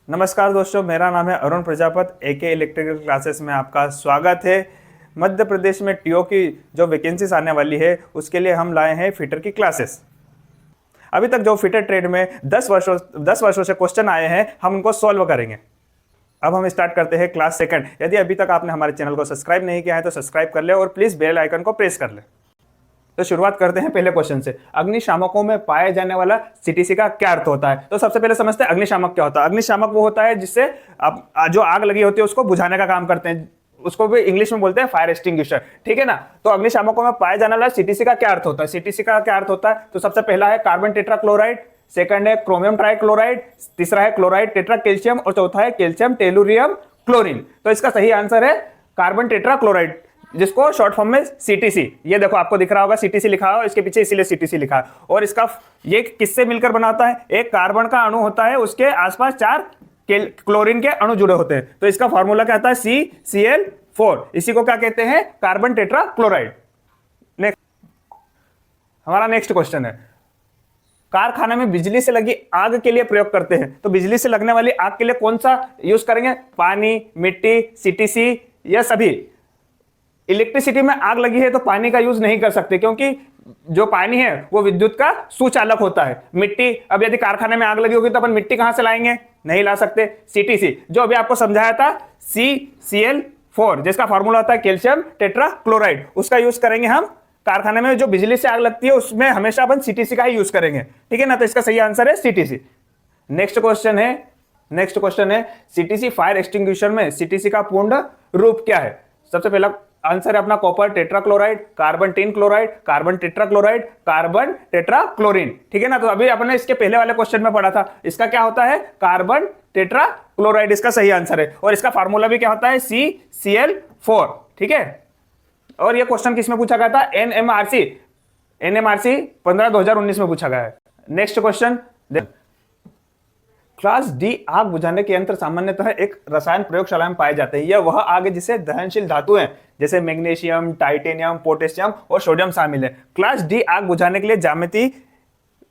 नमस्कार दोस्तों, मेरा नाम है अरुण प्रजापति एके इलेक्ट्रिकल क्लासेस में आपका स्वागत है। मध्य प्रदेश में टीओ की जो वैकेंसीज आने वाली है उसके लिए हम लाए हैं फिटर की क्लासेस। अभी तक जो फिटर ट्रेड में 10 वर्षों से क्वेश्चन आए हैं, हम उनको सॉल्व करेंगे। अब हम स्टार्ट करते हैं क्लास सेकंड। यदि अभी तक आपने हमारे चैनल को सब्सक्राइब नहीं किया है तो सब्सक्राइब कर ले और प्लीज़ बेल आइकन को प्रेस कर ले। तो शुरुआत करते हैं पहले क्वेश्चन से। अग्निशामकों में पाए जाने वाला सीटीसी का क्या अर्थ होता है? तो सबसे पहले समझते हैं अग्निशामक क्या होता है। अग्निशामक वो होता है जिससे जो आग लगी होती है उसको बुझाने का काम करते हैं, उसको भी इंग्लिश में बोलते हैं फायर एक्सटिंग्विशर। ठीक है ना। तो अग्निशामकों में पाए जाने वाला सीटीसी का क्या अर्थ होता है? सीटीसी का क्या अर्थ होता है? तो सबसे पहला है कार्बन टेट्राक्लोराइड, सेकंड है क्रोमियम ट्राइक्लोराइड, तीसरा है क्लोराइड टेट्रा कैल्शियम और चौथा है कैल्शियम टेलुरियम क्लोरीन। तो इसका सही आंसर है कार्बन टेट्राक्लोराइड, जिसको शॉर्ट फॉर्म में सीटीसी। ये देखो आपको दिख रहा होगा सीटीसी लिखा है, इसके पीछे इसीलिए सीटीसी लिखा है। और इसका ये किससे मिलकर बनाता है? एक कार्बन का अणु होता है, उसके आसपास 4 क्लोरीन के अणु जुड़े होते हैं। तो इसका फॉर्मूला क्या आता है? CCl4। इसी को क्या कहते हैं? Carbon tetrachloride. हमारा नेक्स्ट क्वेश्चन है, कारखाने में बिजली से लगी आग के लिए प्रयोग करते हैं। तो बिजली से लगने वाली आग के लिए कौन सा यूज करेंगे? पानी, मिट्टी, सीटीसी या सभी? इलेक्ट्रिसिटी में आग लगी है तो पानी का यूज नहीं कर सकते, क्योंकि जो पानी है वो विद्युत का सुचालक होता है। मिट्टी, अब यदि कारखाने में आग लगी होगी तो अपन मिट्टी कहां से लाएंगे? नहीं ला सकते। सीटीसी जो अभी आपको समझाया था CCl4, जिसका फॉर्मूला होता है कैल्शियम टेट्राक्लोराइड, उसका यूज करेंगे हम। कारखाने में जो बिजली से आग लगती है उसमें हमेशा अपन सीटीसी का ही यूज करेंगे। ठीक है ना। तो इसका सही आंसर है सीटीसी। नेक्स्ट क्वेश्चन है सीटीसी फायर एक्सटिंग्विशर में सीटीसी का पूर्ण रूप क्या है? सबसे पहला आंसर है अपना copper tetrachloride, carbon tin chloride, carbon tetrachloride, carbon tetrachlorine. ठीक है ना। तो अभी अपने इसके पहले वाले क्वेश्चन में पढ़ा था, इसका क्या होता है? कार्बन टेट्राक्लोराइड इसका सही आंसर है। और इसका फार्मूला भी क्या होता है? CCl4। ठीक है। और ये क्वेश्चन किसमें पूछा गया था? NMRC 15/2019 में पूछा गया है। नेक्स्ट क्वेश्चन, क्लास डी आग बुझाने के यंत्र सामान्यतः एक रसायन प्रयोगशाला में पाए जाते हैं। यह वह आग है जिसे दहनशील धातु हैं जैसे मैग्नीशियम, टाइटेनियम, पोटेशियम और सोडियम शामिल है। क्लास डी आग बुझाने के लिए ज्यामिति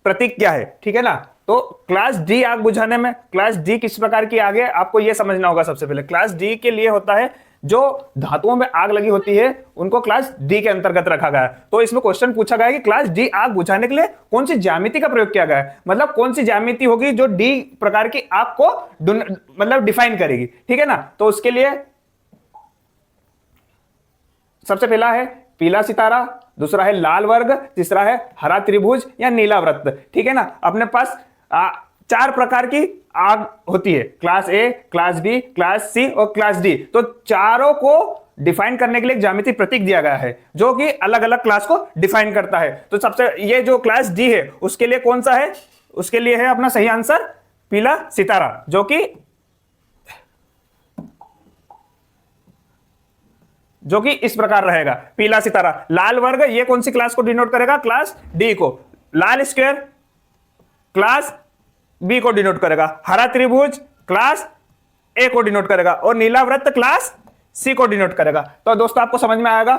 प्रतीक क्या है? ठीक है ना। तो क्लास डी आग बुझाने में क्लास डी किस प्रकार की आग है आपको यह समझना होगा। सबसे पहले क्लास डी के लिए होता है जो धातुओं में आग लगी होती है उनको क्लास डी के अंतर्गत रखा गया है। तो इसमें क्वेश्चन पूछा गया है कि क्लास डी आग बुझाने के लिए कौन सी ज्यामिति का प्रयोग किया गया है, मतलब कौन सी ज्यामिति होगी जो डी प्रकार की आग को मतलब डिफाइन करेगी। ठीक है ना। तो उसके लिए सबसे पहला है पीला सितारा, दूसरा है लाल वर्ग, तीसरा है हरा त्रिभुज या नीला वृत्त। ठीक है ना। अपने पास 4 प्रकार की आग होती है, class A, class B, class C और क्लास डी। तो चारों को डिफाइन करने के लिए एक ज्यामिति प्रतीक दिया गया है जो कि अलग अलग क्लास को डिफाइन करता है। तो सबसे ये जो क्लास डी है उसके लिए कौन सा है? उसके लिए है अपना सही आंसर पीला सितारा, जो कि इस प्रकार रहेगा पीला सितारा। लाल वर्ग ये कौन सी क्लास को डिनोट करेगा? क्लास डी को। लाल स्क्वायर क्लास बी को डिनोट करेगा। हरा त्रिभुज क्लास ए को डिनोट करेगा और नीला वृत्त क्लास सी को डिनोट करेगा। तो दोस्तों आपको समझ में आएगा।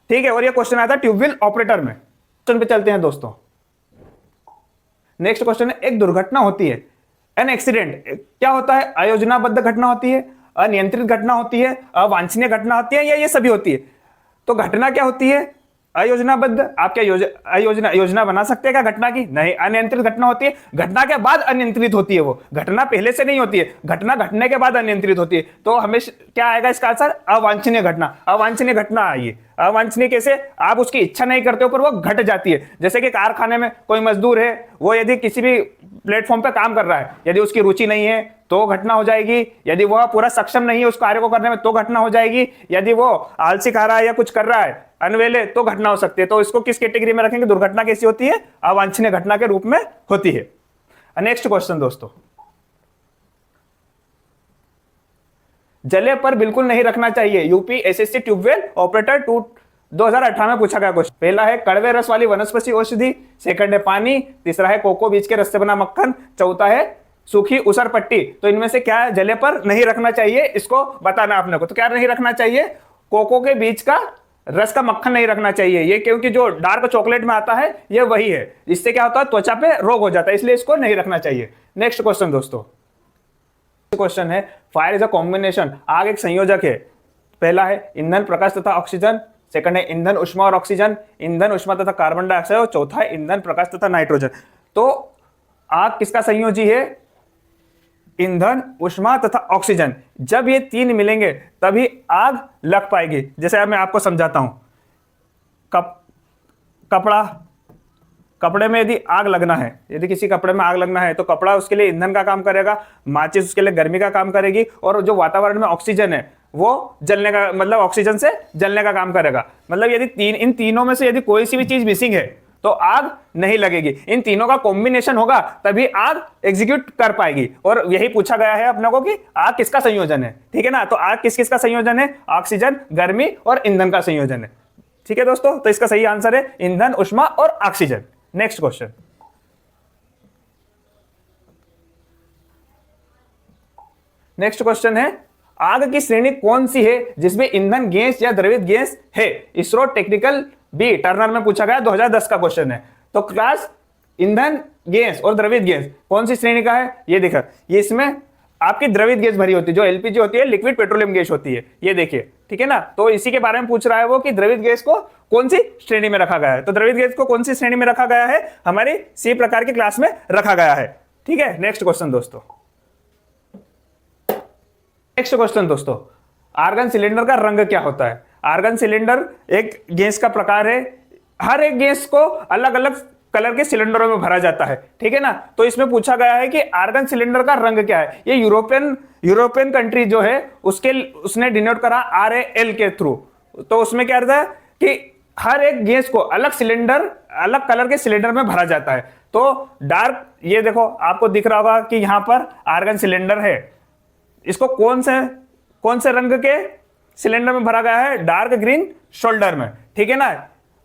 ठीक है। और ये क्वेश्चन आया था ट्यूबवेल ऑपरेटर में। क्वेश्चन पे चलते हैं दोस्तों। नेक्स्ट क्वेश्चन है, एक दुर्घटना होती है, एन एक्सीडेंट क्या होता है? अयोजनाबद्ध घटना होती है, अनियंत्रित घटना होती है, अवांछनीय घटना होती है या ये सभी होती है? तो घटना क्या होती है? अयोजनाबद्ध। आप क्या योजना बना सकते हैं क्या घटना की? नहीं। अनियंत्रित घटना होती है, घटना के बाद अनियंत्रित होती है, वो घटना पहले से नहीं होती है, घटना घटने के बाद अनियंत्रित होती है। तो हमेशा क्या आएगा इसका आंसर? अवांछनीय घटना। अवांछनीय घटना आई। अवांछनीय कैसे? आप उसकी इच्छा नहीं करते हो पर वो घट जाती है। जैसे कि कारखाने में कोई मजदूर है, वो यदि किसी भी प्लेटफॉर्म पे काम कर रहा है, यदि उसकी रुचि नहीं है तो घटना हो जाएगी। यदि वह पूरा सक्षम नहीं है उस कार्य को करने में तो घटना हो जाएगी। यदि वो आलसी खा रहा है या कुछ कर रहा है अनवेले तो घटना हो सकती है। तो इसको किस कैटेगरी में रखेंगे? दुर्घटना कैसी होती है? अवांछनीय घटना के रूप में होती है। नेक्स्ट क्वेश्चन दोस्तों, जले पर बिल्कुल नहीं रखना चाहिए। यूपी एसएससी ट्यूबवेल ऑपरेटर 2018 में पूछा गया क्वेश्चन। पहला है कड़वे रस वाली वनस्पति औषधि, सेकंड है पानी, तीसरा है कोको बीज के रस से बना मक्खन, चौथा है सूखी उसर पट्टी। तो इनमें से क्या जले पर नहीं रखना चाहिए इसको बताना आपने को। तो क्या नहीं रखना चाहिए? कोको के बीज का रस का मक्खन नहीं रखना चाहिए ये, क्योंकि जो डार्क चॉकलेट में आता है ये वही है, इससे क्या होता है त्वचा पे रोग हो जाता है, इसलिए इसको नहीं रखना चाहिए। नेक्स्ट क्वेश्चन दोस्तों, क्वेश्चन है, फायर इज अ कॉम्बिनेशन, आग एक संयोजक है। पहला है ईंधन, प्रकाश तथा ऑक्सीजन, सेकंड है ईंधन, उष्मा और ऑक्सीजन, ईंधन, उष्मा तथा कार्बन डाइऑक्साइड, और चौथा है ईंधन, प्रकाश तथा नाइट्रोजन। तो आग किसका संयोजी है? ईंधन, उष्मा तथा ऑक्सीजन। जब ये तीन मिलेंगे तभी आग लग पाएगी। जैसे अब मैं आपको समझाता हूं, कपड़े में यदि आग लगना है, यदि किसी कपड़े में आग लगना है तो कपड़ा उसके लिए ईंधन का काम करेगा, माचिस उसके लिए गर्मी का काम करेगी, और जो वातावरण में ऑक्सीजन है वो जलने का, मतलब ऑक्सीजन से जलने का काम करेगा। मतलब यदि इन तीनों में से यदि कोई सी भी चीज मिसिंग है तो आग नहीं लगेगी। इन तीनों का कॉम्बिनेशन होगा तभी आग एग्जीक्यूट कर पाएगी। और यही पूछा गया है अपने को कि आग किसका संयोजन है, ठीक है ना। तो आग किस किस का संयोजन है? ऑक्सीजन, गर्मी और ईंधन का संयोजन है। ठीक है दोस्तों, तो इसका सही आंसर है ईंधन, उष्मा और oxygen. Next question, next question है, आग की श्रेणी कौन सी है जिसमें ईंधन गैस या द्रवित गैस है? इसरो टेक्निकल बी टर्नर में पूछा गया, 2010 का क्वेश्चन है। तो क्लास ईंधन गैस और द्रवित गैस कौन सी श्रेणी का है? ये देखा, ये इसमें आपकी द्रवित गैस भरी होती है, जो एलपीजी होती है, लिक्विड पेट्रोलियम गैस होती है, ये देखिए, ठीक है ना। तो इसी के बारे में पूछ रहा है वो कि द्रवित गैस को कौन सी श्रेणी में रखा गया है। तो द्रवित गैस को कौन सी श्रेणी में रखा गया है? हमारी सी प्रकार की क्लास में रखा गया है। ठीक है, नेक्स्ट क्वेश्चन दोस्तों, नेक्स्ट क्वेश्चन दोस्तों, आर्गन सिलेंडर का रंग क्या होता है? आर्गन सिलेंडर एक गैस का प्रकार है, हर एक गैस को अलग अलग कलर के सिलेंडरों में भरा जाता है, ठीक है ना। तो इसमें पूछा गया है कि आर्गन सिलेंडर का रंग क्या है। ये यूरोपियन कंट्री जो है उसने डिनोट करा RAL के थ्रू। तो उसमें क्या रहता है कि हर एक गैस को अलग कलर के सिलेंडर में भरा जाता है। तो डार्क, ये देखो आपको दिख रहा होगा कि यहां पर आर्गन सिलेंडर है, इसको कौन से रंग के सिलेंडर में भरा गया है? डार्क ग्रीन शोल्डर में, ठीक है ना।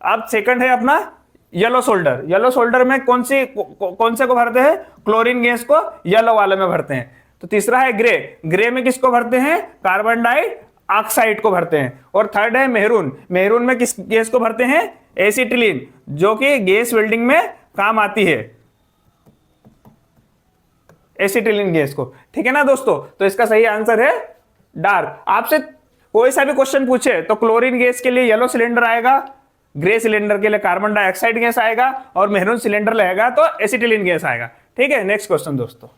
अब सेकंड है अपना येलो शोल्डर। येलो शोल्डर में कौन से को भरते हैं? क्लोरीन गैस को येलो वाले में भरते हैं। तो तीसरा है ग्रे में किसको भरते हैं? कार्बन डाइऑक्साइड को भरते हैं। और थर्ड है मेहरून में किस गैस को भरते हैं? एसिटिलीन, जो कि गैस वेल्डिंग में काम आती है, एसिटिलीन गैस को, ठीक है ना दोस्तों। तो इसका सही आंसर है डार्क। आपसे कोई सा भी क्वेश्चन पूछे तो क्लोरीन गैस के लिए येलो सिलेंडर आएगा, ग्रे सिलेंडर के लिए कार्बन डाइऑक्साइड गैस आएगा, और मेहरून सिलेंडर रहेगा तो एसिटिलीन गैस आएगा। ठीक है, नेक्स्ट क्वेश्चन दोस्तों,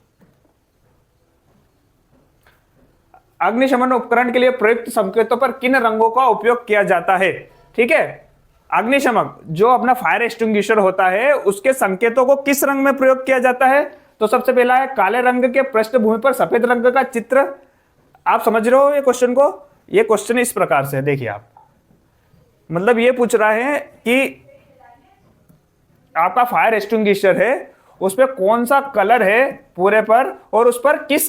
अग्निशमन उपकरण के लिए प्रयुक्त संकेतों पर किन रंगों का उपयोग किया जाता है? ठीक है, अग्निशमक जो अपना फायर एक्सटिंग्विशर होता है उसके संकेतों को किस रंग में प्रयोग किया जाता है? तो सबसे पहला है काले रंग के पृष्ठभूमि पर सफेद रंग का चित्र। आप समझ रहे हो ये क्वेश्चन को? ये क्वेश्चन इस प्रकार से देखिए आप, मतलब ये पूछ रहा है कि आपका फायर एक्सटिंग्विशर है, उस पर कौन सा कलर है पूरे पर, और उस पर किस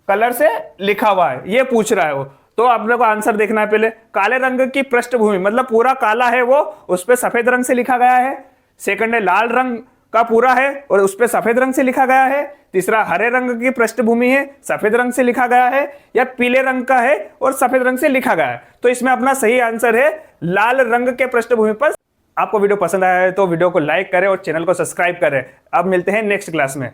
कलर से लिखा हुआ है, ये पूछ रहा है वो। तो आपने को आंसर देखना है पहले। काले रंग की पृष्ठभूमि मतलब पूरा काला है वो, उस पर सफेद रंग से लिखा गया है। सेकंड है लाल रंग का पूरा है और उस पर सफेद रंग से लिखा गया है। तीसरा हरे रंग की पृष्ठभूमि है, सफेद रंग से लिखा गया है, या पीले रंग का है और सफेद रंग से लिखा गया है। तो इसमें अपना सही आंसर है लाल रंग के पृष्ठभूमि पर। आपको वीडियो पसंद आया है तो वीडियो को लाइक करें और चैनल को सब्सक्राइब करें। अब मिलते हैं नेक्स्ट क्लास में।